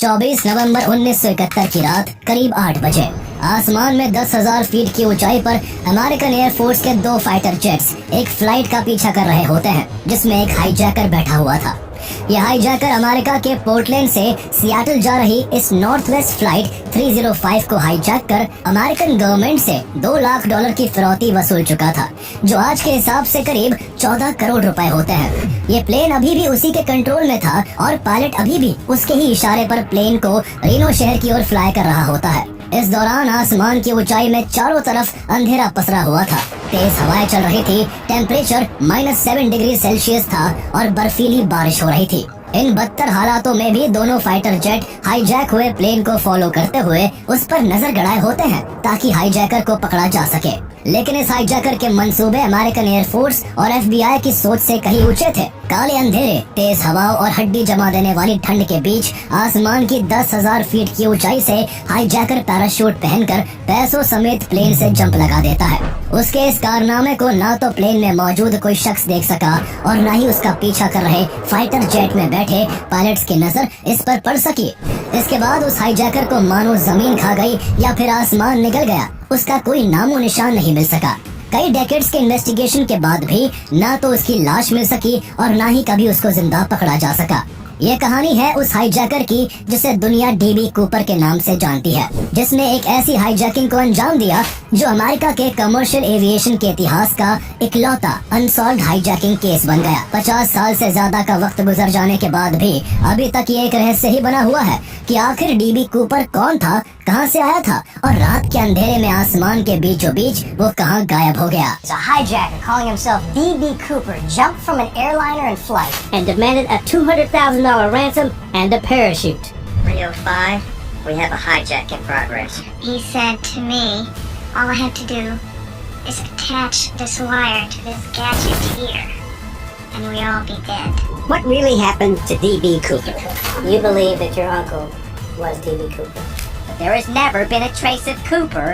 24 नवंबर 1971 की रात करीब 8 बजे आसमान में 10,000 फीट की ऊंचाई पर अमेरिकन एयरफोर्स के 2 फाइटर जेट्स एक फ्लाइट का पीछा कर रहे होते हैं जिसमें एक हाईजैकर बैठा हुआ था। यह हाईजैकर अमेरिका के पोर्टलैंड से सियाटल जा रही इस नॉर्थ वेस्ट फ्लाइट 305 को हाईजैक कर अमेरिकन गवर्नमेंट से $2 लाख की फिरौती वसूल चुका था, जो आज के हिसाब से करीब 14 करोड़ रुपए होते हैं। ये प्लेन अभी भी उसी के कंट्रोल में था और पायलट अभी भी उसके ही इशारे पर प्लेन को रीनो शहर की ओर फ्लाई कर रहा होता है। इस दौरान आसमान की ऊंचाई में चारों तरफ अंधेरा पसरा हुआ था। तेज हवाएं चल रही थी, टेम्परेचर -7 डिग्री सेल्सियस था और बर्फीली बारिश हो रही थी। इन बदतर हालातों में भी दोनों फाइटर जेट हाईजैक हुए प्लेन को फॉलो करते हुए उस पर नजर गड़ाए होते हैं ताकि हाईजैकर को पकड़ा जा सके। लेकिन इस हाईजैकर के मंसूबे अमेरिकन एयरफोर्स और FBI की सोच से कहीं ऊंचे थे। काले अंधेरे, तेज हवाओं और हड्डी जमा देने वाली ठंड के बीच आसमान की 10,000 फीट की ऊंचाई से हाईजैकर पैराशूट पहनकर पैसों समेत प्लेन से जंप लगा देता है। उसके इस कारनामे को ना तो प्लेन में मौजूद कोई शख्स देख सका और न ही उसका पीछा कर रहे फाइटर जेट में बैठे पायलट्स की नजर इस पर पड़ सकी। इसके बाद उस हाईजैकर को मानो जमीन खा गई या फिर आसमान निकल गया। उसका कोई नामो निशान नहीं मिल सका। कई डेकेड्स के इन्वेस्टिगेशन के बाद भी ना तो उसकी लाश मिल सकी और ना ही कभी उसको जिंदा पकड़ा जा सका। ये कहानी है उस हाईजैकर की जिसे दुनिया DB कूपर के नाम से जानती है, जिसने एक ऐसी हाईजैकिंग को अंजाम दिया जो अमेरिका के कमर्शियल एविएशन के इतिहास का इकलौता अनसॉल्व्ड हाईजैकिंग केस बन गया। 50 साल से ज्यादा का वक्त गुजर जाने के बाद भी अभी तक ये एक रहस्य ही बना हुआ है कि आखिर DB कूपर कौन था, कहां से आया था और रात के अंधेरे में आसमान के बीचों बीच वो कहां गायब हो गया। A hijacker calling himself DB Cooper jumped from an airliner in flight and demanded a $200,000 ransom and a parachute. 305, we have a hijack in progress. He said to me, all I have to do is attach this wire to this gadget here, and we'll all be dead. What really happened to DB Cooper? You believe that your uncle was D.B. Cooper? But there has never been a trace of Cooper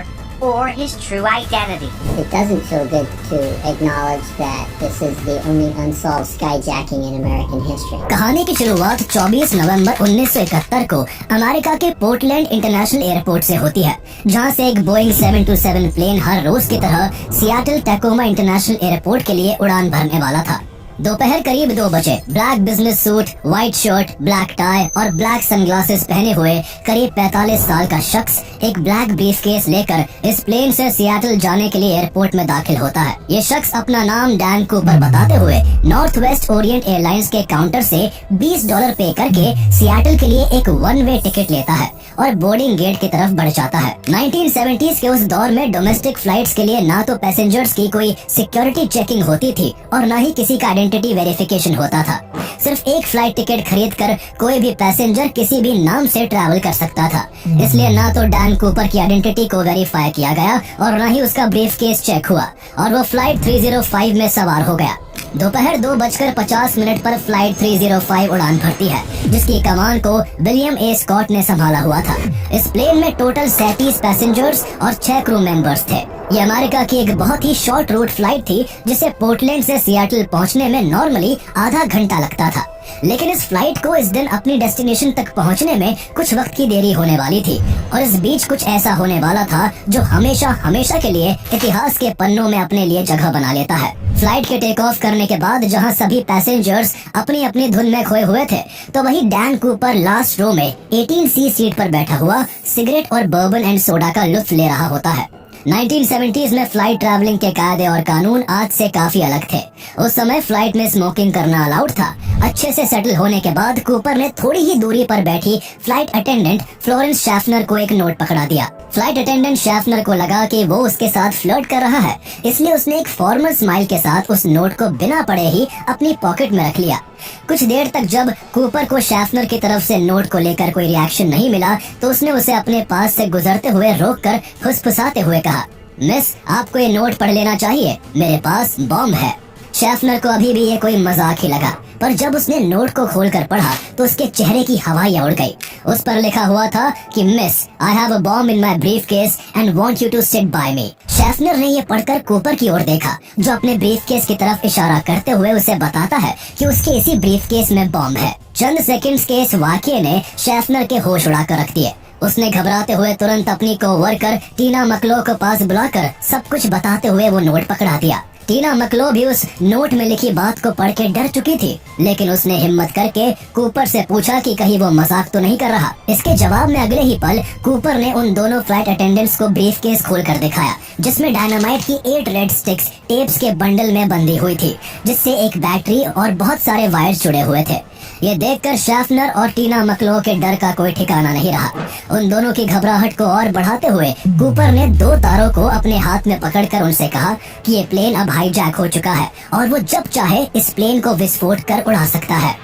or his true identity. It doesn't feel good to acknowledge that this is the only unsolved skyjacking in American history. कहानी की शुरुआत 24 नवंबर 1971 को America के Portland international airport से होती है, जहां से एक बोइंग 727 प्लेन हर रोज की तरह सियाटल टैकोमा इंटरनेशनल एयरपोर्ट के लिए उड़ान भरने वाला था। दोपहर करीब 2 बजे black business suit, white shirt, black tie और ब्लैक सनग्लासेस पहने हुए करीब 45 साल का शख्स एक ब्लैक ब्रीफकेस लेकर इस प्लेन से सियाटल जाने के लिए एयरपोर्ट में दाखिल होता है। ये शख्स अपना नाम डैन कूपर बताते हुए नॉर्थ वेस्ट ओरिएंट एयरलाइंस के काउंटर से $20 पे करके सियाटल के लिए एक 1 वे टिकट लेता है और बोर्डिंग गेट की तरफ बढ़ जाता है। 1970s के उस दौर में डोमेस्टिक फ्लाइट्स के लिए ना तो पैसेंजर्स की कोई सिक्योरिटी चेकिंग होती थी और ना ही किसी का आइडेंटिटी वेरिफिकेशन होता था। सिर्फ एक फ्लाइट टिकट खरीद कर कोई भी पैसेंजर किसी भी नाम से ट्रैवल कर सकता था। इसलिए ना तो डैन कूपर की आइडेंटिटी को वेरीफाई किया गया और ना ही उसका ब्रीफकेस चेक हुआ और वो फ्लाइट 305 में सवार हो गया। दोपहर 2:50 पर फ्लाइट 305 उड़ान भरती है, जिसकी कमान को विलियम ए स्कॉट ने संभाला हुआ था। इस प्लेन में टोटल 37 पैसेंजर्स और 6 क्रू मेंबर्स थे। ये अमेरिका की एक बहुत ही शॉर्ट रूट फ्लाइट थी जिसे पोर्टलैंड से सियाटल पहुंचने में नॉर्मली आधा घंटा लगता था। लेकिन इस फ्लाइट को इस दिन अपनी डेस्टिनेशन तक पहुंचने में कुछ वक्त की देरी होने वाली थी और इस बीच कुछ ऐसा होने वाला था जो हमेशा हमेशा के लिए इतिहास के पन्नों में अपने लिए जगह बना लेता है। फ्लाइट के टेक ऑफ करने के बाद जहां सभी पैसेंजर्स अपनी अपनी धुन में खोए हुए थे, तो वही डैन कूपर लास्ट रो में 18C सीट पर बैठा हुआ सिगरेट और बर्बन एंड सोडा का लुत्फ ले रहा होता है। 1970s में फ्लाइट ट्रैवलिंग के कायदे और कानून आज से काफी अलग थे। उस समय फ्लाइट में स्मोकिंग करना अलाउड था। अच्छे से सेटल होने के बाद कूपर ने थोड़ी ही दूरी पर बैठी फ्लाइट अटेंडेंट फ्लोरेंस शैफनर को एक नोट पकड़ा दिया। फ्लाइट अटेंडेंट शैफनर को लगा कि वो उसके साथ फ्लर्ट कर रहा है, इसलिए उसने एक फॉर्मल स्माइल के साथ उस नोट को बिना पढ़े ही अपनी पॉकेट में रख लिया। कुछ देर तक जब कूपर को शैफनर की तरफ से नोट को लेकर कोई रिएक्शन नहीं मिला, तो उसने उसे अपने पास से गुजरते हुए रोककर फुसफुसाते हुए कहा, मिस, आपको ये नोट पढ़ लेना चाहिए, मेरे पास बॉम्ब है। शैफनर को अभी भी ये कोई मजाक ही लगा, पर जब उसने नोट को खोलकर पढ़ा तो उसके चेहरे की हवाएं उड़ गई। उस पर लिखा हुआ था कि miss, I have a bomb in my briefcase and want you to sit by me. Schaffner ने ये पढ़कर कूपर की ओर देखा, जो अपने ब्रीफकेस की तरफ इशारा करते हुए उसे बताता है कि उसके इसी ब्रीफकेस में बॉम्ब है। चंद सेकंड्स के इस वाकये ने शेफनर के होश उड़ाकर रख दिए। उसने घबराते हुए तुरंत अपनी कोवर्कर टीना मकलो को पास बुलाकर सब कुछ बताते हुए वो नोट पकड़ा दिया। टीना मकलो भी उस नोट में लिखी बात को पढ़ के डर चुकी थी, लेकिन उसने हिम्मत करके कूपर से पूछा कि कहीं वो मजाक तो नहीं कर रहा। इसके जवाब में अगले ही पल कूपर ने उन दोनों फ्लाइट अटेंडेंट्स को ब्रीफ केस खोल कर दिखाया, जिसमें डायनामाइट की 8 रेड स्टिक्स टेप्स के बंडल में बंधी हुई थी, जिससे एक बैटरी और बहुत सारे वायर्स जुड़े हुए थे। ये देखकर शेफनर और टीना मकलो के डर का कोई ठिकाना नहीं रहा। उन दोनों की घबराहट को और बढ़ाते हुए कूपर ने 2 तारों को अपने हाथ में पकड़कर उनसे कहा कि ये प्लेन अब हाईजैक हो चुका है और वो जब चाहे इस प्लेन को विस्फोट कर उड़ा सकता है।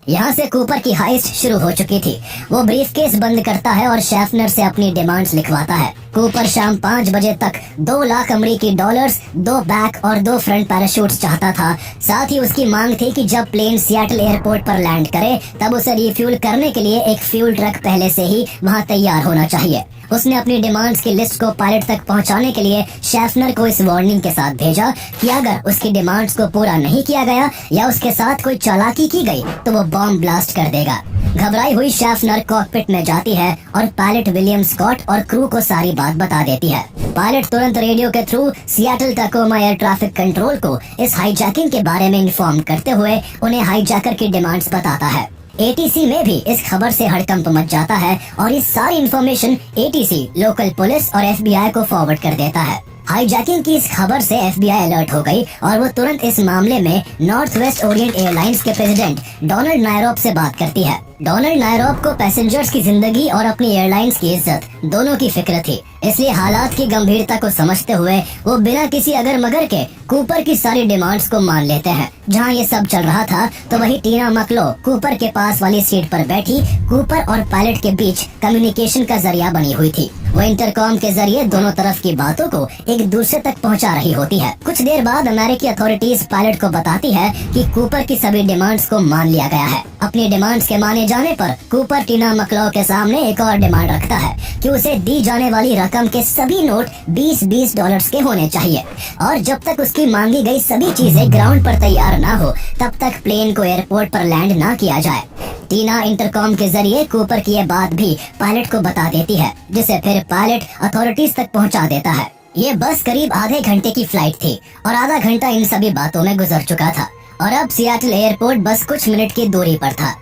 यहाँ से कूपर की हाइस्ट शुरू हो चुकी थी। वो ब्रीफकेस बंद करता है और शेफनर से अपनी डिमांड्स लिखवाता है। कूपर शाम 5 बजे तक 2 लाख अमेरिकी डॉलर्स, 2 बैक और 2 फ्रंट पैराशूट्स चाहता था। साथ ही उसकी मांग थी कि जब प्लेन सियाटल एयरपोर्ट पर लैंड करे तब उसे रिफ्यूल करने के लिए एक फ्यूल ट्रक पहले से ही वहाँ तैयार होना चाहिए। उसने अपनी डिमांड्स की लिस्ट को पायलट तक पहुंचाने के लिए शेफनर को इस वार्निंग के साथ भेजा कि अगर उसकी डिमांड्स को पूरा नहीं किया गया या उसके साथ कोई चालाकी की गई तो वो बॉम्ब ब्लास्ट कर देगा। घबराई हुई शेफनर कॉकपिट में जाती है और पायलट विलियम स्कॉट और क्रू को सारी बात बता देती है। पायलट तुरंत रेडियो के through Seattle Tacoma air traffic control को इस हाईजैकिंग के बारे में इन्फॉर्म करते हुए उन्हें हाईजैकर की डिमांड्स बताता है। एटीसी में भी इस खबर से हड़कंप मच जाता है और इस सारी इन्फॉर्मेशन एटीसी, लोकल पुलिस और एफबीआई को फॉरवर्ड कर देता है। हाईजैकिंग की इस खबर से एफबीआई अलर्ट हो गई और वो तुरंत इस मामले में नॉर्थ वेस्ट ओरिएंट एयरलाइंस के प्रेसिडेंट डोनाल्ड नायरॉब से बात करती है। डोनाल्ड नायरॉब को पैसेंजर्स की जिंदगी और अपनी एयरलाइंस की इज्जत दोनों की फिक्र थी, इसलिए हालात की गंभीरता को समझते हुए वो बिना किसी अगर मगर के कूपर की सारी डिमांड्स को मान लेते हैं। जहाँ ये सब चल रहा था तो वही टीना मकलो कूपर के पास वाली सीट पर बैठी कूपर और पायलट के बीच कम्युनिकेशन का जरिया बनी हुई थी। वो इंटरकॉम के जरिए दोनों तरफ की बातों को एक दूसरे तक पहुंचा रही होती है। कुछ देर बाद अमेरिकी अथॉरिटीज पायलट को बताती है कि कूपर की सभी डिमांड्स को मान लिया गया है। अपनी डिमांड्स के माने जाने पर कूपर टीना मकलो के सामने एक और डिमांड रखता है कि उसे दी जाने वाली रकम के सभी नोट 20-20 डॉलर्स के होने चाहिए और जब तक उसकी मांगी गई सभी चीजें ग्राउंड पर तैयार ना हो तब तक प्लेन को एयरपोर्ट पर लैंड ना किया जाए। टीना इंटरकॉम के जरिए कूपर की ये बात भी पायलट को बता देती है, जिसे फिर पायलट अथॉरिटीज तक पहुंचा देता है। ये बस करीब आधे घंटे की फ्लाइट थी और आधा घंटा इन सभी बातों में गुजर चुका था और अब सियाटल एयरपोर्ट बस कुछ मिनट की दूरी पर था।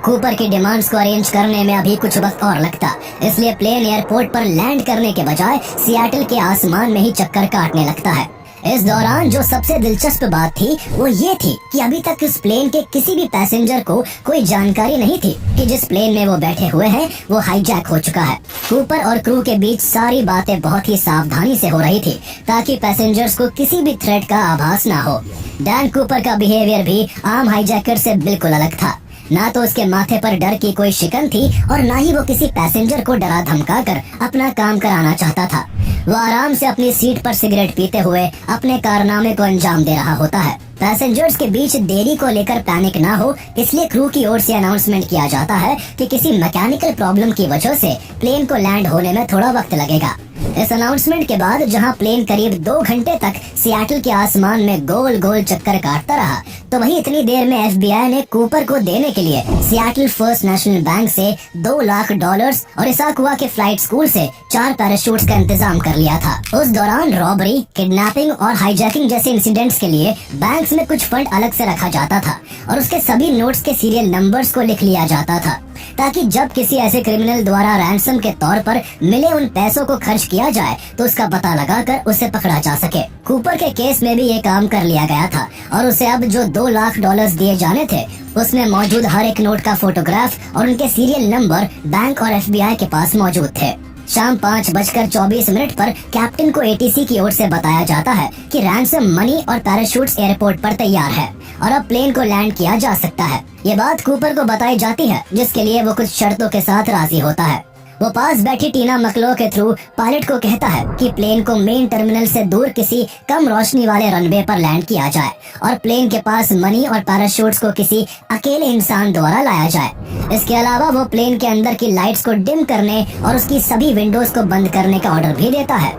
कूपर की डिमांड्स को अरेंज करने में अभी कुछ वक्त और लगता, इसलिए प्लेन एयरपोर्ट पर लैंड करने के बजाय सियाटल के आसमान में ही चक्कर काटने लगता है। इस दौरान जो सबसे दिलचस्प बात थी वो ये थी कि अभी तक इस प्लेन के किसी भी पैसेंजर को कोई जानकारी नहीं थी कि जिस प्लेन में वो बैठे हुए हैं वो हाईजैक हो चुका है। कूपर और क्रू के बीच सारी बातें बहुत ही सावधानी से हो रही थी ताकि पैसेंजर्स को किसी भी थ्रेट का आभास ना हो। डैन कूपर का बिहेवियर भी आम हाईजैकर से बिल्कुल अलग था। ना तो उसके माथे पर डर की कोई शिकन थी और ना ही वो किसी पैसेंजर को डरा धमका कर अपना काम कराना चाहता था। वो आराम से अपनी सीट पर सिगरेट पीते हुए अपने कारनामे को अंजाम दे रहा होता है। पैसेंजर्स के बीच देरी को लेकर पैनिक ना हो इसलिए क्रू की ओर से अनाउंसमेंट किया जाता है कि किसी मैकेनिकल प्रॉब्लम की वजह से प्लेन को लैंड होने में थोड़ा वक्त लगेगा। इस अनाउंसमेंट के बाद जहां प्लेन करीब 2 घंटे तक सियाटल के आसमान में गोल गोल चक्कर काटता रहा, तो वही इतनी देर में एफबीआई ने कूपर को देने के लिए सियाटल फर्स्ट नेशनल बैंक से 2 लाख डॉलर्स और इसाकुआ के फ्लाइट स्कूल से 4 पैराशूट्स का इंतजाम कर लिया था। उस दौरान रॉबरी, किडनैपिंग और हाईजैकिंग जैसे इंसिडेंट्स के लिए बैंक्स में कुछ फंड अलग से रखा जाता था और उसके सभी नोट्स के सीरियल नंबर्स को लिख लिया जाता था ताकि जब किसी ऐसे क्रिमिनल द्वारा रैंसम के तौर पर मिले उन पैसों को खर्च किया जाए तो उसका पता लगाकर उसे पकड़ा जा सके। कूपर के केस में भी ये काम कर लिया गया था और उसे अब जो 2 लाख डॉलर्स दिए जाने थे उसमें मौजूद हर एक नोट का फोटोग्राफ और उनके सीरियल नंबर बैंक और एफबीआई के पास मौजूद थे। शाम 5:24 पर कैप्टन को एटीसी की ओर से बताया जाता है कि रैंसम मनी और पैराशूट्स एयरपोर्ट पर तैयार है और अब प्लेन को लैंड किया जा सकता है। ये बात कूपर को बताई जाती है जिसके लिए वो कुछ शर्तों के साथ राजी होता है। वो पास बैठी टीना मकलो के थ्रू पायलट को कहता है कि प्लेन को मेन टर्मिनल से दूर किसी कम रोशनी वाले रनवे पर लैंड किया जाए और प्लेन के पास मनी और पैराशूट्स को किसी अकेले इंसान द्वारा लाया जाए। इसके अलावा वो प्लेन के अंदर की लाइट्स को डिम करने और उसकी सभी विंडोज को बंद करने का ऑर्डर भी देता है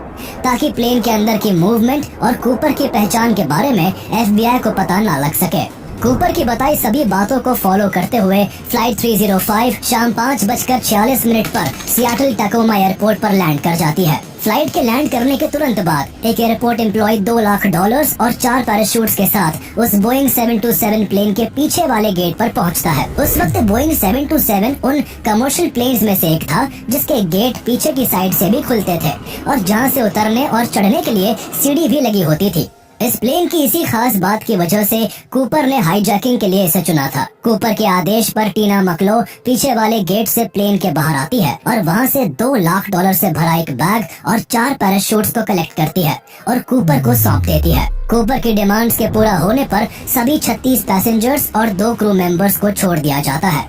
ताकि प्लेन के अंदर की मूवमेंट और कूपर की पहचान के बारे में एफबीआई को पता न लग सके। कूपर की बताई सभी बातों को फॉलो करते हुए फ्लाइट 305 शाम 5:46 पर सियाटल टैकोमा एयरपोर्ट पर लैंड कर जाती है। फ्लाइट के लैंड करने के तुरंत बाद एक एयरपोर्ट एम्प्लॉय $2 लाख और 4 पैराशूट्स के साथ उस बोइंग 727 प्लेन के पीछे वाले गेट पर पहुंचता है। उस वक्त बोइंग 727 उन कमर्शियल प्लेन्स में से एक था जिसके गेट पीछे की साइड से भी खुलते थे और जहां से उतरने और चढ़ने के लिए सीढ़ी भी लगी होती थी। इस प्लेन की इसी खास बात की वजह से कूपर ने हाईजैकिंग के लिए इसे चुना था। कूपर के आदेश पर टीना मकलो पीछे वाले गेट से प्लेन के बाहर आती है और वहां से $2 लाख से भरा एक बैग और 4 पैराशूट्स को कलेक्ट करती है और कूपर को सौंप देती है। कूपर की डिमांड्स के पूरा होने पर सभी 36 पैसेंजर्स और 2 क्रू मेंबर्स को छोड़ दिया जाता है।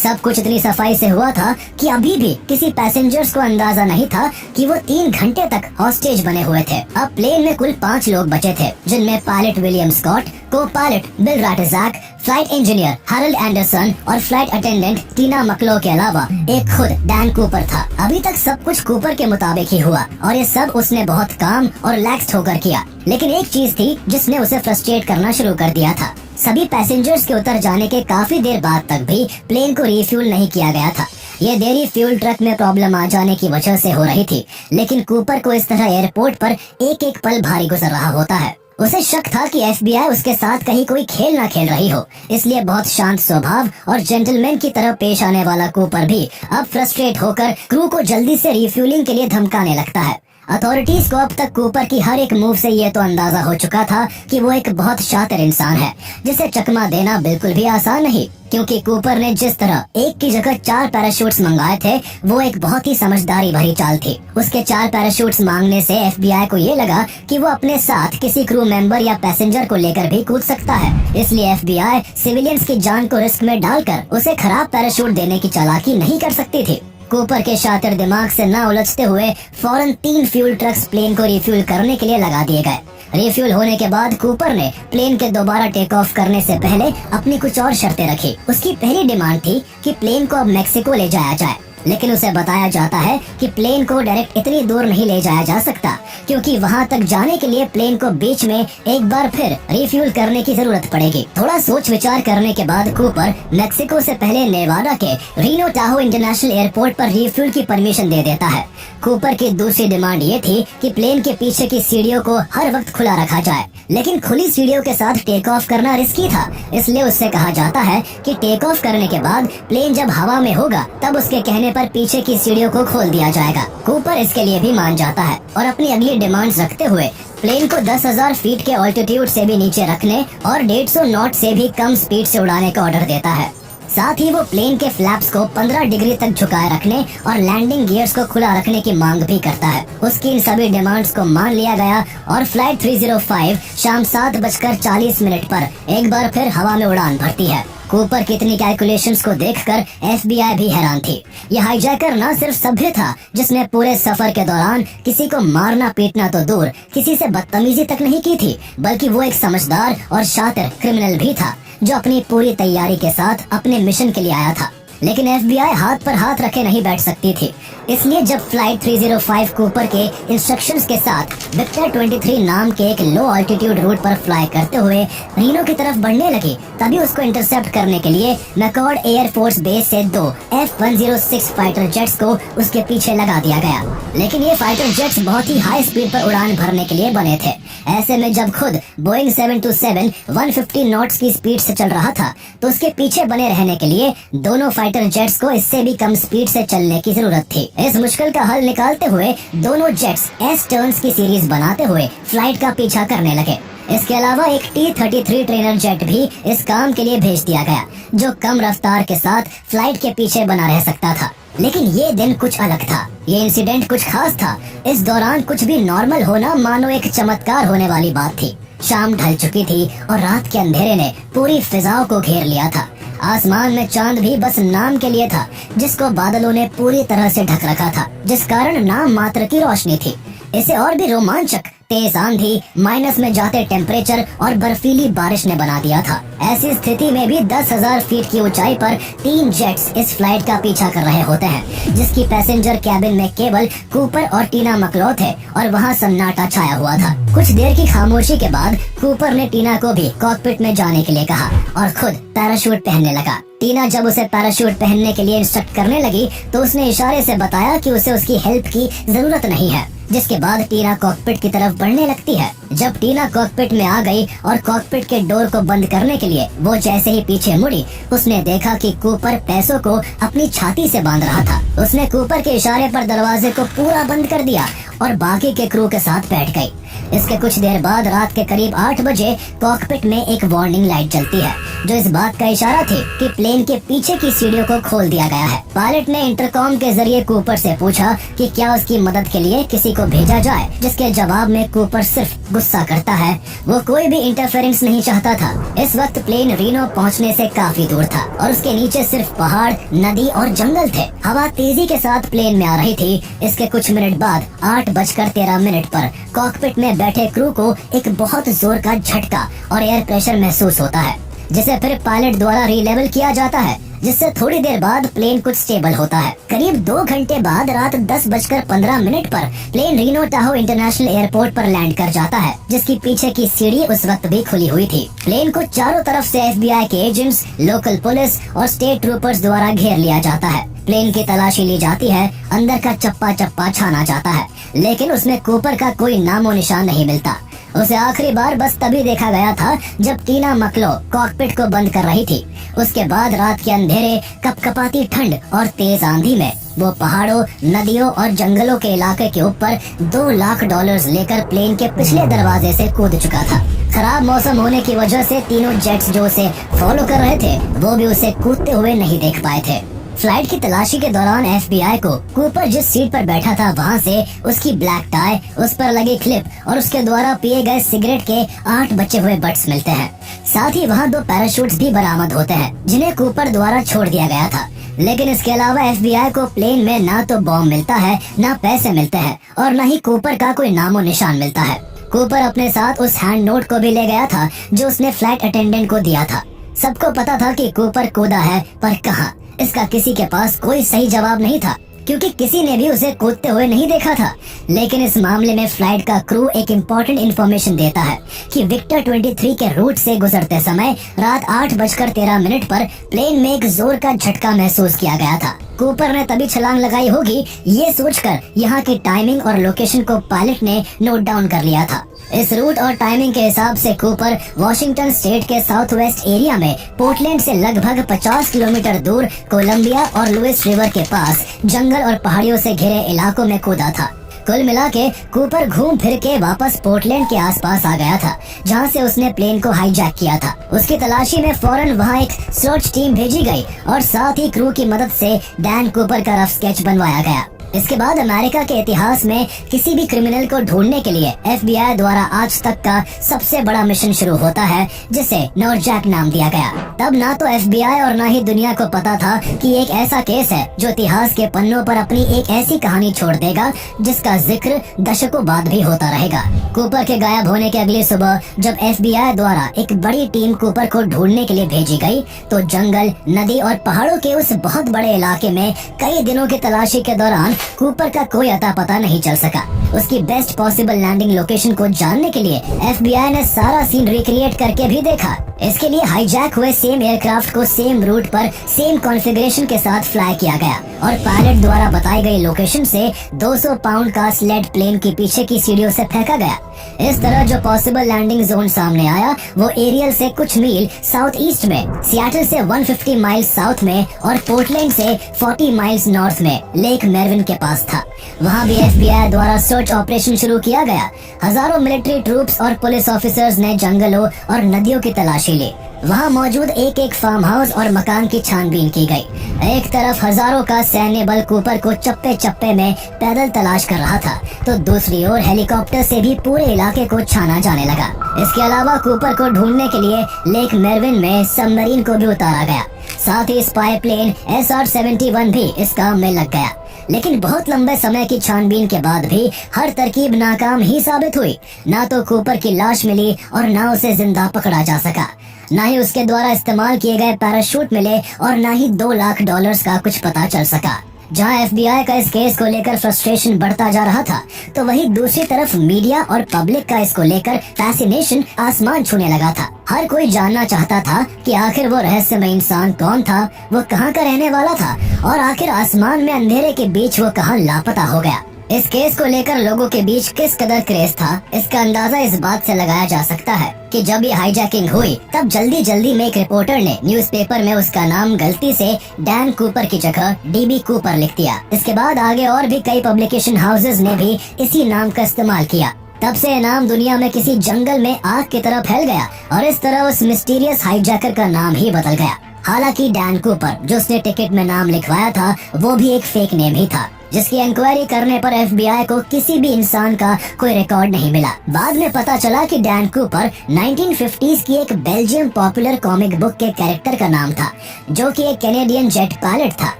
सब कुछ इतनी सफाई से हुआ था कि अभी भी किसी पैसेंजर्स को अंदाजा नहीं था कि वो 3 घंटे तक हॉस्टेज बने हुए थे। अब प्लेन में कुल 5 लोग बचे थे, जिनमें pilot William Scott, copilot Bill Rataczak, flight engineer Harold Anderson और फ्लाइट अटेंडेंट टीना मकलो के अलावा एक खुद डैन कूपर था। अभी तक सब कुछ कूपर के मुताबिक ही हुआ और ये सब उसने बहुत काम और रिलैक्स्ड होकर किया। लेकिन एक चीज थी जिसने उसे फ्रस्ट्रेट करना शुरू कर दिया था। सभी पैसेंजर्स के उतर जाने के काफी देर बाद तक भी प्लेन को रिफ्यूल नहीं किया गया था। ये देरी फ्यूल ट्रक में प्रॉब्लम आ जाने की वजह से हो रही थी, लेकिन कूपर को इस तरह एयरपोर्ट पर एक एक पल भारी गुजर रहा होता है। उसे शक था कि FBI उसके साथ कहीं कोई खेल ना खेल रही हो, इसलिए बहुत शांत स्वभाव और जेंटलमैन की तरह पेश आने वाला कूपर भी अब फ्रस्ट्रेट होकर क्रू को जल्दी से रिफ्यूलिंग के लिए धमकाने लगता है। अथॉरिटीज को अब तक कूपर की हर एक मूव से ये तो अंदाजा हो चुका था कि वो एक बहुत शातिर इंसान है, जिसे चकमा देना बिल्कुल भी आसान नहीं, क्योंकि कूपर ने जिस तरह एक की जगह 4 पैराशूट्स मंगाए थे वो एक बहुत ही समझदारी भरी चाल थी। उसके 4 पैराशूट्स मांगने से FBI को ये लगा कि वो अपने साथ किसी क्रू मेंबर या पैसेंजर को लेकर भी कूद सकता है, इसलिए FBI सिविलियंस की जान को रिस्क में डालकर उसे खराब पैराशूट देने की चालाकी नहीं कर सकती थी। कूपर के शातिर दिमाग से ना उलझते हुए फौरन 3 फ्यूल ट्रक्स प्लेन को रिफ्यूल करने के लिए लगा दिए गए। रिफ्यूल होने के बाद कूपर ने प्लेन के दोबारा टेक ऑफ करने से पहले अपनी कुछ और शर्तें रखी। उसकी पहली डिमांड थी कि प्लेन को अब मैक्सिको ले जाया जाए, लेकिन उसे बताया जाता है कि प्लेन को डायरेक्ट इतनी दूर नहीं ले जाया जा सकता, क्योंकि वहां तक जाने के लिए प्लेन को बीच में एक बार फिर रिफ्यूल करने की जरूरत पड़ेगी। थोड़ा सोच विचार करने के बाद कूपर मैक्सिको से पहले नेवाडा के रीनो टाहो इंटरनेशनल एयरपोर्ट पर रिफ्यूल की परमिशन दे देता है। कूपर की दूसरी डिमांड ये थी कि प्लेन के पीछे की सीढ़ियों को हर वक्त खुला रखा जाए, लेकिन खुली सीढ़ियों के साथ टेक ऑफ करना रिस्की था, इसलिए उससे कहा जाता है कि टेक ऑफ करने के बाद प्लेन जब हवा में होगा तब उसके कहने पर पीछे की सीढ़ियों को खोल दिया जाएगा। कूपर इसके लिए भी मान जाता है और अपनी अगली डिमांड्स रखते हुए प्लेन को 10,000 फीट के ऑल्टीट्यूड से भी नीचे रखने और 150 नॉट से भी कम स्पीड से उड़ाने का ऑर्डर देता है। साथ ही वो प्लेन के फ्लैप्स को 15 डिग्री तक झुकाए रखने और लैंडिंग गियर्स को खुला रखने की मांग भी करता है। उसकी इन सभी डिमांड्स को मान लिया गया और फ्लाइट 305 शाम 7:40 पर एक बार फिर हवा में उड़ान भरती है। कूपर की इतनी कैलकुलेशंस को देखकर FBI भी हैरान थी। यह हाईजैकर न सिर्फ सभ्य था जिसने पूरे सफर के दौरान किसी को मारना पीटना तो दूर, किसी से बदतमीजी तक नहीं की थी, बल्कि वो एक समझदार और शातिर क्रिमिनल भी था जो अपनी पूरी तैयारी के साथ अपने मिशन के लिए आया था। लेकिन FBI हाथ पर हाथ रखे नहीं बैठ सकती थी, इसलिए जब फ्लाइट 305 कूपर के इंस्ट्रक्शंस के साथ विक्टर 23 नाम के एक लो ऑल्टीट्यूड रूट पर फ्लाई करते हुए रीनो की तरफ बढ़ने लगी, तभी उसको इंटरसेप्ट करने के लिए मैकॉर्ड एयरफोर्स बेस से 2 F-106 फाइटर जेट्स को उसके पीछे लगा दिया गया। लेकिन ये फाइटर जेट्स बहुत ही हाई स्पीड पर उड़ान भरने के लिए बने थे। ऐसे में जब खुद बोइंग 727 150 नॉट्स की स्पीड से चल रहा था, तो उसके पीछे बने रहने के लिए दोनों फाइटर जेट्स को इससे भी कम स्पीड से चलने की जरूरत थी। इस मुश्किल का हल निकालते हुए दोनों जेट्स एस टर्न्स की सीरीज बनाते हुए फ्लाइट का पीछा करने लगे। इसके अलावा एक T-33 ट्रेनर जेट भी इस काम के लिए भेज दिया गया, जो कम रफ्तार के साथ फ्लाइट के पीछे बना रह सकता था। लेकिन ये दिन कुछ अलग था, ये इंसिडेंट कुछ खास था। इस दौरान कुछ भी नॉर्मल होना मानो एक चमत्कार होने वाली बात थी। शाम ढल चुकी थी और रात के अंधेरे ने पूरी फिजाओं को घेर लिया था। आसमान में चांद भी बस नाम के लिए था, जिसको बादलों ने पूरी तरह से ढक रखा था, जिस कारण नाम मात्र की रोशनी थी। इसे और भी रोमांचक, तेज आंधी, माइनस में जाते टेम्परेचर और बर्फीली बारिश ने बना दिया था। ऐसी स्थिति में भी 10,000 फीट की ऊंचाई पर 3 जेट्स इस फ्लाइट का पीछा कर रहे होते हैं, जिसकी पैसेंजर कैबिन में केवल कूपर और टीना मकलो थे और वहाँ सन्नाटा छाया हुआ था। कुछ देर की खामोशी के बाद कूपर ने टीना को भी कॉकपिट में जाने के लिए कहा और खुद पैराशूट पहनने लगा। टीना जब उसे पैराशूट पहनने के लिए इंस्ट्रक्ट करने लगी तो उसने इशारे से बताया कि उसे उसकी हेल्प की जरूरत नहीं है, जिसके बाद टीना कॉकपिट की तरफ बढ़ने लगती है। जब टीना कॉकपिट में आ गई और कॉकपिट के डोर को बंद करने के लिए वो जैसे ही पीछे मुड़ी, उसने देखा कि कूपर पैसों को अपनी छाती से बांध रहा था। उसने कूपर के इशारे पर दरवाजे को पूरा बंद कर दिया और बाकी के क्रू के साथ बैठ गई। इसके कुछ देर बाद रात के करीब 8 बजे कॉकपिट में एक वार्निंग लाइट जलती है, जो इस बात का इशारा थी कि प्लेन के पीछे की सीढ़ियों को खोल दिया गया है। पायलट ने इंटरकॉम के जरिए कूपर से पूछा कि क्या उसकी मदद के लिए किसी को भेजा जाए, जिसके जवाब में कूपर सिर्फ गुस्सा करता है। वो कोई भी इंटरफेरेंस नहीं चाहता था। इस वक्त प्लेन रीनो पहुंचने से काफी दूर था और उसके नीचे सिर्फ पहाड़, नदी और जंगल थे। हवा तेजी के साथ प्लेन में आ रही थी। इसके कुछ मिनट बाद 8:13 पर कॉकपिट में बैठे क्रू को एक बहुत जोर का झटका और एयर प्रेशर महसूस होता है, जिसे फिर पायलट द्वारा रीलेवल किया जाता है, जिससे थोड़ी देर बाद प्लेन कुछ स्टेबल होता है। करीब 2 घंटे बाद रात 10:15 पर plane Reno Tahoe international airport पर लैंड कर जाता है, जिसकी पीछे की सीढ़ी उस वक्त भी खुली हुई थी। प्लेन को चारों तरफ से FBI के एजेंट्स, लोकल पुलिस और स्टेट ट्रूपर्स द्वारा घेर लिया जाता है। प्लेन की तलाशी ली जाती है, अंदर का चप्पा चप्पा छाना जाता है, लेकिन उसमें कूपर का कोई नामो निशान नहीं मिलता। उसे आखिरी बार बस तभी देखा गया था जब टीना मकलो कॉकपिट को बंद कर रही थी। उसके बाद रात के अंधेरे, कपकपाती ठंड और तेज आंधी में वो पहाड़ों, नदियों और जंगलों के इलाके के ऊपर $2 लाख लेकर प्लेन के पिछले दरवाजे से कूद चुका था। खराब मौसम होने की वजह से तीनों जेट्स जो उसे फॉलो कर रहे थे वो भी उसे कूदते हुए नहीं देख पाए थे। फ्लाइट की तलाशी के दौरान FBI को कूपर जिस सीट पर बैठा था वहाँ से उसकी ब्लैक टाई, उस पर लगी क्लिप और उसके द्वारा पिए गए सिगरेट के 8 बचे हुए बट्स मिलते हैं। साथ ही वहाँ 2 पैराशूट्स भी बरामद होते हैं, जिन्हें कूपर द्वारा छोड़ दिया गया था। लेकिन इसके अलावा FBI को प्लेन में ना तो बॉम्ब मिलता है, ना पैसे मिलते हैं और न ही कूपर का कोई नामो निशान मिलता है। कूपर अपने साथ उस हैंड नोट को भी ले गया था जो उसने फ्लाइट अटेंडेंट को दिया था। सबको पता था कि कूपर कूदा है, पर कहाँ, इसका किसी के पास कोई सही जवाब नहीं था, क्योंकि किसी ने भी उसे कूदते हुए नहीं देखा था। लेकिन इस मामले में फ्लाइट का क्रू एक इम्पोर्टेंट इन्फॉर्मेशन देता है कि विक्टर 23 के रूट से गुजरते समय रात 8:13 पर प्लेन में एक जोर का झटका महसूस किया गया था। कूपर ने तभी छलांग लगाई होगी, ये सोचकर यहाँ की टाइमिंग और लोकेशन को पायलट ने नोट डाउन कर लिया था। इस रूट और टाइमिंग के हिसाब से कूपर वॉशिंगटन स्टेट के साउथ वेस्ट एरिया में पोर्टलैंड से लगभग 50 किलोमीटर दूर कोलंबिया और लुइस रिवर के पास जंगल और पहाड़ियों से घिरे इलाकों में कूदा था। कुल मिला के कूपर घूम फिर के वापस पोर्टलैंड के आसपास आ गया था, जहां से उसने प्लेन को हाईजैक किया था। उसकी तलाशी में फौरन वहां एक सर्च टीम भेजी गई और साथ ही क्रू की मदद से डैन कूपर का रफ स्केच बनवाया गया। इसके बाद अमेरिका के इतिहास में किसी भी क्रिमिनल को ढूंढने के लिए FBI द्वारा आज तक का सबसे बड़ा मिशन शुरू होता है, जिसे नॉरजैक नाम दिया गया। तब ना तो FBI और ना ही दुनिया को पता था कि एक ऐसा केस है जो इतिहास के पन्नों पर अपनी एक ऐसी कहानी छोड़ देगा जिसका जिक्र दशकों बाद भी होता रहेगा। कूपर के गायब होने के अगली सुबह जब FBI द्वारा एक बड़ी टीम कूपर को ढूंढने के लिए भेजी गई, तो जंगल, नदी और पहाड़ों के उस बहुत बड़े इलाके में कई दिनों की तलाशी के दौरान कूपर का कोई अता पता नहीं चल सका। उसकी बेस्ट पॉसिबल लैंडिंग लोकेशन को जानने के लिए FBI ने सारा सीन रिक्रिएट करके भी देखा। इसके लिए हाईजैक हुए सेम एयरक्राफ्ट को सेम रूट पर सेम कॉन्फ़िगरेशन के साथ फ्लाई किया गया और पायलट द्वारा बताई गई लोकेशन से 200 पाउंड का स्लेड प्लेन के पीछे की सीढ़ियों से फेंका गया। इस तरह जो पॉसिबल लैंडिंग जोन सामने आया वो एरियल से कुछ मील साउथ ईस्ट में, सियाटल से 150 माइल्स साउथ में और पोर्टलैंड से 40 माइल्स नॉर्थ में लेक मेरविन के पास था। वहाँ भी FBI द्वारा सर्च ऑपरेशन शुरू किया गया। हजारों मिलिट्री ट्रूप्स और पुलिस ऑफिसर्स ने जंगलों और नदियों की तलाशी ली। वहाँ मौजूद एक एक फार्म हाउस और मकान की छानबीन की गई। एक तरफ हजारों का सैन्य बल कूपर को चप्पे चप्पे में पैदल तलाश कर रहा था, तो दूसरी ओर हेलीकॉप्टर से भी पूरे इलाके को छाना जाने लगा। इसके अलावा कूपर को ढूंढने के लिए लेक मेरविन में सबमरीन को भी उतारा गया। साथ ही स्पाई प्लेन SR-71 भी इस काम में लग गया। लेकिन बहुत लंबे समय की छानबीन के बाद भी हर तरकीब नाकाम ही साबित हुई। ना तो कूपर की लाश मिली और ना उसे जिंदा पकड़ा जा सका, ना ही उसके द्वारा इस्तेमाल किए गए पैराशूट मिले और ना ही $2 लाख का कुछ पता चल सका। जहां एफबीआई का इस केस को लेकर फ्रस्ट्रेशन बढ़ता जा रहा था, तो वहीं दूसरी तरफ मीडिया और पब्लिक का इसको लेकर फैसिनेशन आसमान छूने लगा था। हर कोई जानना चाहता था कि आखिर वो रहस्यमय इंसान कौन था, वो कहाँ का रहने वाला था और आखिर आसमान में अंधेरे के बीच वो कहाँ लापता हो गया। इस केस को लेकर लोगों के बीच किस कदर क्रेज था, इसका अंदाजा इस बात से लगाया जा सकता है कि जब ये हाईजैकिंग हुई तब जल्दी में एक रिपोर्टर ने न्यूज़पेपर में उसका नाम गलती से डैन कूपर की जगह डीबी कूपर लिख दिया। इसके बाद आगे और भी कई पब्लिकेशन हाउसेज ने भी इसी नाम का इस्तेमाल किया। तब से नाम दुनिया में किसी जंगल में आग की तरह फैल गया और इस तरह उस मिस्टीरियस हाईजैकर का नाम ही बदल गया। हालांकि डैन कूपर जो उसने टिकट में नाम लिखवाया था वो भी एक फेक नेम ही था, जिसकी इंक्वायरी करने पर एफबीआई को किसी भी इंसान का कोई रिकॉर्ड नहीं मिला। बाद में पता चला कि डैन कूपर 1950s की एक बेल्जियम पॉपुलर कॉमिक बुक के कैरेक्टर का नाम था, जो कि एक कैनेडियन जेट पायलट था।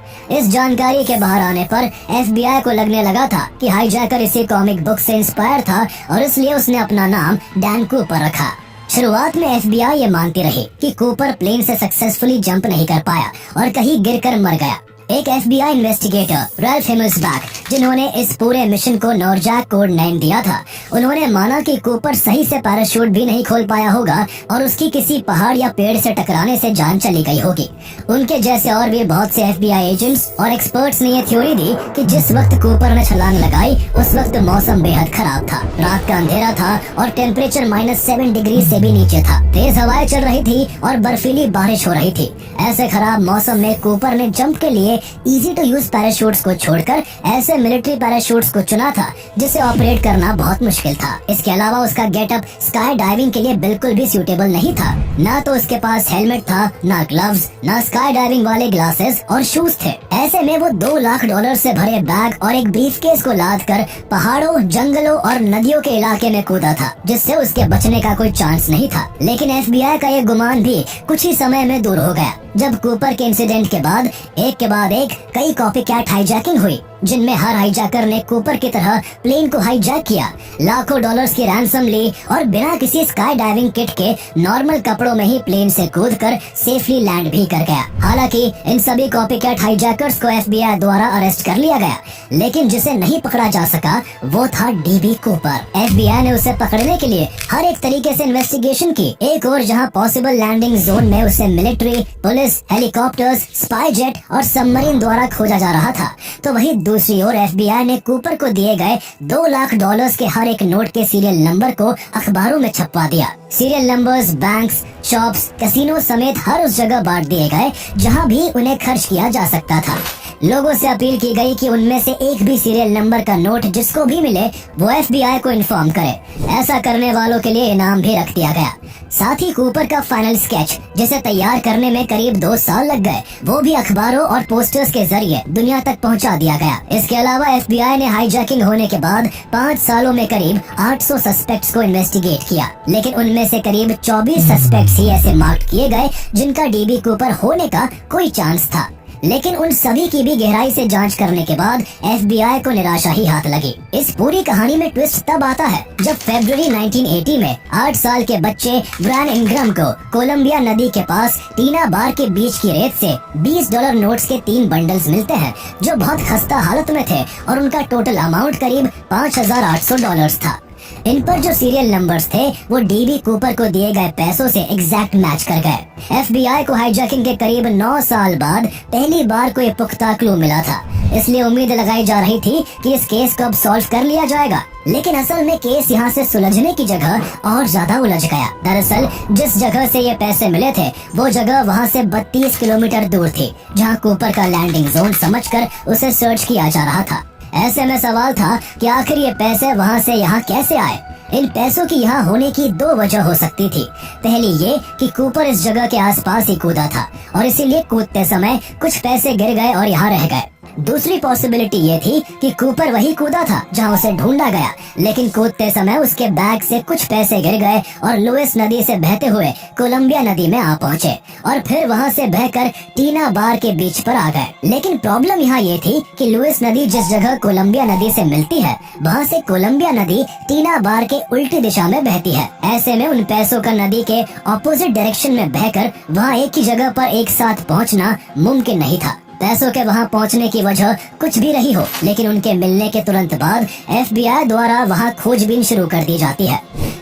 इस जानकारी के बाहर आने पर एफबीआई को लगने लगा था कि हाईजैकर इसी कॉमिक बुक से इंस्पायर था और इसलिए उसने अपना नाम डैन कूपर रखा। शुरुआत में एफबीआई ये मानती रही कि कूपर प्लेन से सक्सेसफुली जंप नहीं कर पाया और कहीं गिरकर मर गया। एक एफबीआई इन्वेस्टिगेटर रैल्फ हिमल्सबैक, जिन्होंने इस पूरे मिशन को नॉरजैक कोड नेम दिया था, उन्होंने माना कि कूपर सही से पैराशूट भी नहीं खोल पाया होगा और उसकी किसी पहाड़ या पेड़ से टकराने से जान चली गई होगी। उनके जैसे और भी बहुत से एफबीआई एजेंट्स और एक्सपर्ट्स ने ये थ्योरी दी कि जिस वक्त कूपर ने छलांग लगाई उस वक्त मौसम बेहद खराब था, रात का अंधेरा था और टेम्परेचर -7 डिग्री से भी नीचे था। तेज हवाएं चल रही थी और बर्फीली बारिश हो रही थी। ऐसे खराब मौसम में कूपर ने जंप के लिए इजी टू यूज पैराशूट्स को छोड़कर ऐसे मिलिट्री पैराशूट्स को चुना था जिसे ऑपरेट करना बहुत मुश्किल था। इसके अलावा उसका गेटअप स्काई डाइविंग के लिए बिल्कुल भी सूटेबल नहीं था। ना तो उसके पास हेलमेट था, ना ग्लव्स, ना स्काई डाइविंग वाले ग्लासेस और शूज थे। ऐसे में वो $2 लाख से भरे बैग और एक ब्रीफकेस को लाद कर पहाड़ों, जंगलों और नदियों के इलाके में कूदा था, जिससे उसके बचने का कोई चांस नहीं था। लेकिन एफबीआई का ये गुमान भी कुछ ही समय में दूर हो गया, जब कूपर के इंसिडेंट के बाद एक कई कॉपीकैट हाईजैकिंग हुई, जिनमें हर हाईजैकर ने कूपर की तरह प्लेन को हाईजैक किया, लाखों डॉलर्स की रैंसम ली और बिना किसी स्काई डाइविंग किट के नॉर्मल कपड़ों में ही प्लेन से कूदकर सेफली लैंड भी कर गया। हालांकि इन सभी कॉपीकैट हाईजैकर्स को एफबीआई द्वारा अरेस्ट कर लिया गया, लेकिन जिसे नहीं पकड़ा जा सका वो था डीबी कूपर। एफबीआई ने उसे पकड़ने के लिए हर एक तरीके से इन्वेस्टिगेशन की। एक और जहां पॉसिबल लैंडिंग जोन में उसे military, police, helicopters, spy jet और सबमरीन द्वारा खोजा जा रहा था, तो वहीं दूसरी ओर एफबीआई ने कूपर को दिए गए $2 लाख के हर एक नोट के सीरियल नंबर को अखबारों में छपवा दिया। Serial numbers banks, shops, casino समेत हर उस जगह बांट दिए गए जहां भी उन्हें खर्च किया जा सकता था। लोगों से अपील की गई कि उनमें से एक भी सीरियल नंबर का नोट जिसको भी मिले वो एफबीआई को इन्फॉर्म करे। ऐसा करने वालों के लिए इनाम भी रख दिया गया। साथ ही कूपर का फाइनल स्केच, जिसे तैयार करने में करीब 2 साल लग गए, वो भी अखबारों और पोस्टर्स के जरिए दुनिया तक पहुंचा दिया गया। इसके अलावा एफबीआई ने हाईजैकिंग होने के बाद 5 सालों में करीब 800 सस्पेक्ट्स को इन्वेस्टिगेट किया, लेकिन उनमें से करीब 24 सस्पेक्ट्स ही ऐसे मार्क किए गए जिनका डीबी कूपर होने का कोई चांस था। लेकिन उन सभी की भी गहराई से जांच करने के बाद एफबीआई को निराशा ही हाथ लगी। इस पूरी कहानी में ट्विस्ट तब आता है जब फरवरी 1980 में 8 साल के बच्चे ब्रायन इंग्रम को कोलंबिया नदी के पास टीना बार के बीच की रेत से $20 नोट्स के 3 बंडल्स मिलते हैं, जो बहुत खस्ता हालत में थे और उनका टोटल अमाउंट करीब $5,800 था। इन पर जो सीरियल नंबर्स थे वो डीबी कूपर को दिए गए पैसों से एग्जैक्ट मैच कर गए। एफबीआई को हाईजैकिंग के करीब 9 साल बाद पहली बार को ये पुख्ता क्लू मिला था, इसलिए उम्मीद लगाई जा रही थी कि इस केस को अब सॉल्व कर लिया जाएगा। लेकिन असल में केस यहाँ से सुलझने की जगह और ज्यादा उलझ गया। दरअसल जिस जगह से ये पैसे मिले थे वो जगह वहाँ से 32 किलोमीटर दूर थी, जहाँ कूपर का लैंडिंग जोन समझकर उसे सर्च किया जा रहा था। ऐसे में सवाल था कि आखिर ये पैसे वहाँ से यहाँ कैसे आए। इन पैसों की यहाँ होने की 2 वजह हो सकती थी। पहली ये कि कूपर इस जगह के आसपास ही कूदा था और इसीलिए कूदते समय कुछ पैसे गिर गए और यहाँ रह गए। दूसरी पॉसिबिलिटी ये थी कि कूपर वही कूदा था जहां उसे ढूंढा गया, लेकिन कूदते समय उसके बैग से कुछ पैसे गिर गए और लुइस नदी से बहते हुए कोलंबिया नदी में आ पहुंचे और फिर वहां से बहकर टीना बार के बीच पर आ गए। लेकिन प्रॉब्लम यहाँ ये थी कि लुइस नदी जिस जगह कोलंबिया नदी से मिलती है वहाँ से कोलंबिया नदी टीना बार के उल्टी दिशा में बहती है। ऐसे में उन पैसों का नदी के ऑपोजिट डायरेक्शन में बहकर वहाँ एक ही जगह पर एक साथ पहुँचना मुमकिन नहीं था। पैसों के वहां पहुंचने की वजह कुछ भी रही हो, लेकिन उनके मिलने के तुरंत बाद FBI द्वारा वहां खोजबीन शुरू कर दी जाती है।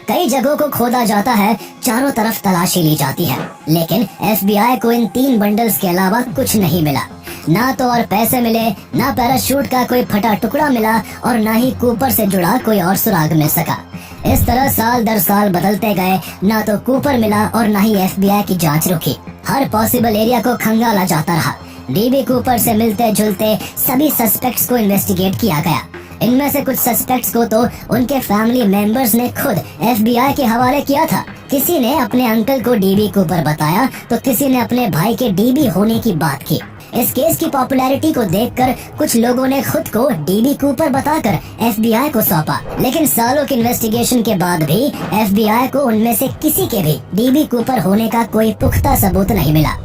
कई जगहों को खोदा जाता है, चारों तरफ तलाशी ली जाती है, लेकिन FBI को इन 3 बंडल्स के अलावा कुछ नहीं मिला। ना तो और पैसे मिले, ना पैराशूट का कोई फटा टुकड़ा मिला और ना ही कूपर से जुड़ा कोई और सुराग मिल सका। इस तरह साल दर साल बदलते गए, ना तो कूपर मिला और ना ही FBI की जांच रुकी। हर पॉसिबल एरिया को खंगाला जाता रहा। डीबी कूपर से मिलते जुलते सभी सस्पेक्ट्स को इन्वेस्टिगेट किया गया। इनमें से कुछ सस्पेक्ट्स को तो उनके फैमिली मेंबर्स ने खुद FBI के हवाले किया था। किसी ने अपने अंकल को डीबी कूपर बताया तो किसी ने अपने भाई के डीबी होने की बात की। इस केस की पॉपुलैरिटी को देखकर कुछ लोगों ने खुद को डीबी कूपर बताकर FBI को सौंपा, लेकिन सालों की इन्वेस्टिगेशन के बाद भी FBI को उनमें से किसी के भी डीबी कूपर होने का कोई पुख्ता सबूत नहीं मिला।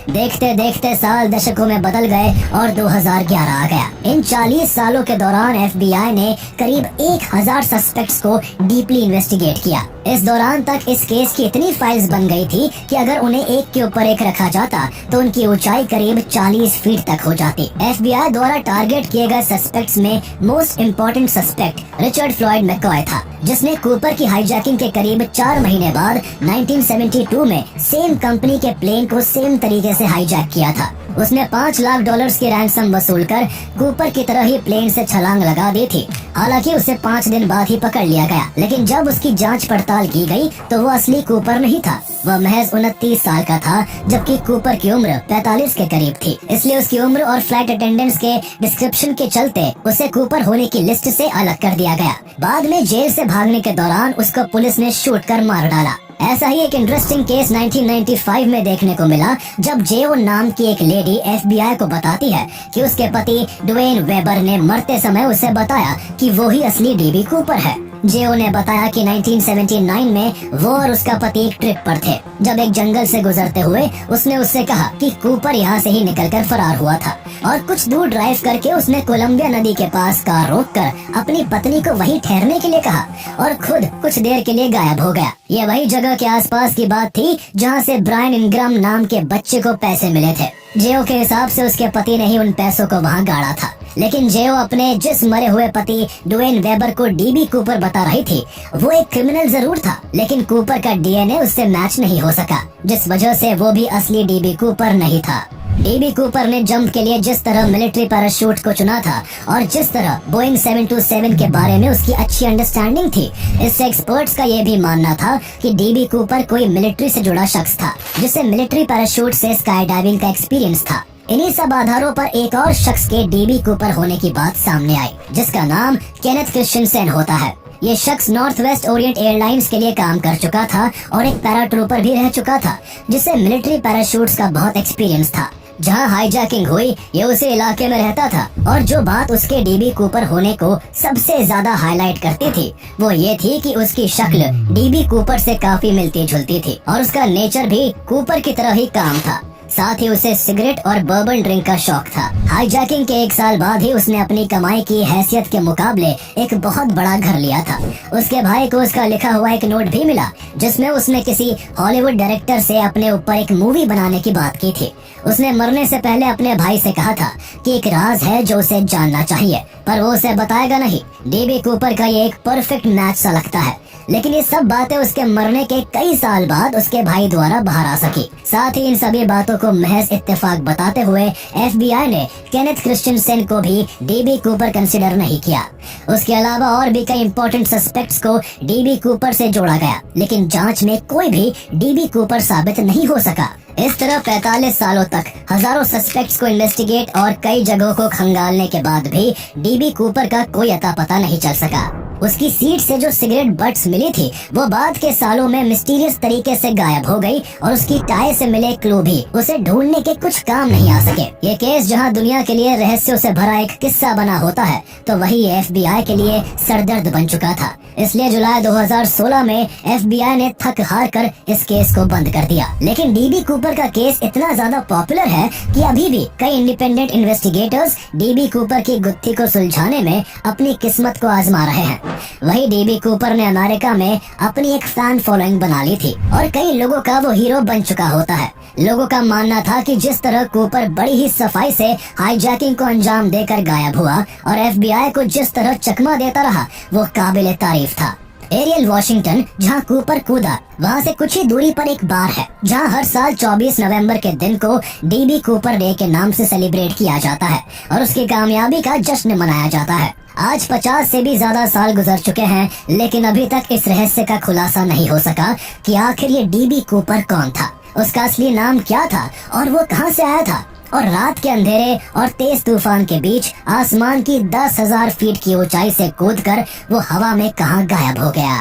देखते देखते साल दशकों में बदल गए और 2011 आ गया। इन 40 सालों के दौरान FBI ने करीब 1000 सस्पेक्ट्स को डीपली इन्वेस्टिगेट किया। इस दौरान तक इस केस की इतनी फाइल्स बन गई थी कि अगर उन्हें एक के ऊपर एक रखा जाता तो उनकी ऊंचाई करीब 40 फीट तक हो जाती। FBI द्वारा टारगेट किए गए सस्पेक्ट्स में most important suspect Richard Floyd McCoy था, जिसने कूपर की हाईजैकिंग के करीब 4 महीने बाद 1972 में सेम कंपनी के प्लेन को सेम तरीके से हाईजैक किया था। उसने $5 लाख की रैंसम वसूल कर कूपर की तरह ही प्लेन से छलांग लगा दी थी। हालांकि उसे 5 दिन बाद ही पकड़ लिया गया, लेकिन जब उसकी जांच पड़ताल की गई तो वो असली कूपर नहीं था। वह महज 29 साल का था, जबकि कूपर की उम्र 45 के करीब थी। इसलिए उसकी उम्र और फ्लाइट अटेंडेंट्स के डिस्क्रिप्शन के चलते उसे कूपर होने की लिस्ट से अलग कर दिया गया। बाद में जेल से भागने के दौरान उसको पुलिस ने शूट कर मार डाला। ऐसा ही एक इंटरेस्टिंग केस 1995 में देखने को मिला, जब जेओ नाम की एक लेडी FBI को बताती है कि उसके पति ड्वेन वेबर ने मरते समय उसे बताया कि वो ही असली डीबी कूपर है। जेओ ने बताया कि 1979 में वो और उसका पति एक ट्रिप पर थे। जब एक जंगल से गुजरते हुए उसने उससे कहा कि कूपर यहाँ से ही निकलकर फरार हुआ था और कुछ दूर ड्राइव करके उसने कोलंबिया नदी के पास कार रोककर अपनी पत्नी को वहीं ठहरने के लिए कहा और खुद कुछ देर के लिए गायब हो गया। ये वही जगह के आसपास की बात थी जहाँ से ब्रायन इनग्राम नाम के बच्चे को पैसे मिले थे। जेओ के हिसाब से उसके पति ने ही उन पैसों को वहाँ गाड़ा था, लेकिन जेओ अपने जिस मरे हुए पति ड्वेन वेबर को डीबी कूपर बता रही थी वो एक क्रिमिनल जरूर था, लेकिन कूपर का DNA उससे मैच नहीं हो सका, जिस वजह से वो भी असली डीबी कूपर नहीं था। डीबी कूपर ने जंप के लिए जिस तरह मिलिट्री पैराशूट को चुना था और जिस तरह बोइंग 727 के बारे में उसकी अच्छी अंडरस्टैंडिंग थी, इससे एक्सपर्ट्स का ये भी मानना था कि डीबी कूपर कोई मिलिट्री से जुड़ा शख्स था जिसे मिलिट्री पैराशूट से स्काई डाइविंग का एक्सपीरियंस था। इन्हीं सब आधारों पर एक और शख्स के डीबी कूपर होने की बात सामने आई, जिसका नाम केनेथ क्रिश्चियनसन होता है। ये शख्स नॉर्थ वेस्ट ओरिएंट एयरलाइंस के लिए काम कर चुका था और एक पैराट्रूपर भी रह चुका था, जिसे मिलिट्री पैराशूट्स का बहुत एक्सपीरियंस था। जहाँ हाईजैकिंग हुई ये उसी इलाके में रहता था और जो बात उसके डीबी कूपर होने को सबसे ज्यादा हाईलाइट करती थी वो ये थी कि उसकी शक्ल डीबी कूपर से काफी मिलती जुलती थी और उसका नेचर भी कूपर की तरह ही काम था। साथ ही उसे सिगरेट और बर्बन ड्रिंक का शौक था। हाईजैकिंग के 1 साल बाद ही उसने अपनी कमाई की हैसियत के मुकाबले एक बहुत बड़ा घर लिया था। उसके भाई को उसका लिखा हुआ एक नोट भी मिला, जिसमें उसने किसी हॉलीवुड डायरेक्टर से अपने ऊपर एक मूवी बनाने की बात की थी। उसने मरने से पहले अपने भाई से कहा था कि एक राज है जो उसे जानना चाहिए, पर वो उसे बताएगा नहीं। डीबी कूपर का ये एक परफेक्ट मैच सा लगता है, लेकिन ये सब बातें उसके मरने के कई साल बाद उसके भाई द्वारा बाहर आ सकी। साथ ही इन सभी बातों को महज इत्तेफाक बताते हुए FBI ने केनेथ क्रिश्चियनसन को भी डीबी कूपर कंसिडर नहीं किया। उसके अलावा और भी कई इंपॉर्टेंट सस्पेक्ट्स को डीबी कूपर से जोड़ा गया, लेकिन जांच में कोई भी डीबी कूपर साबित नहीं हो सका। इस तरह 45 सालों तक हजारों सस्पेक्ट्स को इन्वेस्टिगेट और कई जगहों को खंगालने के बाद भी डीबी कूपर का कोई अता पता नहीं चल सका। उसकी सीट से जो सिगरेट बट्स मिली थी वो बाद के सालों में मिस्टीरियस तरीके से गायब हो गई और उसकी टाई से मिले क्लू भी उसे ढूंढने के कुछ काम नहीं आ सके। ये केस जहां दुनिया के लिए रहस्यों से भरा एक किस्सा बना होता है तो वही FBI के लिए सरदर्द बन चुका था। इसलिए जुलाई 2016 में FBI ने थक हार कर इस केस को बंद कर दिया। लेकिन DB कूपर का केस इतना ज्यादा पॉपुलर है कि अभी भी कई इंडिपेंडेंट इन्वेस्टिगेटर्स DB कूपर की गुत्थी को सुलझाने में अपनी किस्मत को आजमा रहे हैं। वही DB कूपर ने अमेरिका में अपनी एक फैन फॉलोइंग बना ली थी और कई लोगों का वो हीरो बन चुका होता है। लोगों का मानना था कि जिस तरह कूपर बड़ी ही सफाई से हाईजैकिंग को अंजाम देकर गायब हुआ और FBI को जिस तरह चकमा देता रहा वो काबिले तारीफ था। एरियल वॉशिंगटन जहां कूपर कूदा वहां से कुछ ही दूरी पर एक बार है जहां हर साल 24 नवंबर के दिन को DB कूपर डे के नाम से सेलिब्रेट किया जाता है और उसकी कामयाबी का जश्न मनाया जाता है। आज 50 से भी ज्यादा साल गुजर चुके हैं लेकिन अभी तक इस रहस्य का खुलासा नहीं हो सका कि आखिर ये DB कूपर कौन था, उसका असली नाम क्या था और वो कहां से आया था और रात के अंधेरे और तेज तूफान के बीच आसमान की 10,000 फीट की ऊंचाई से कूदकर वो हवा में कहां गायब हो गया।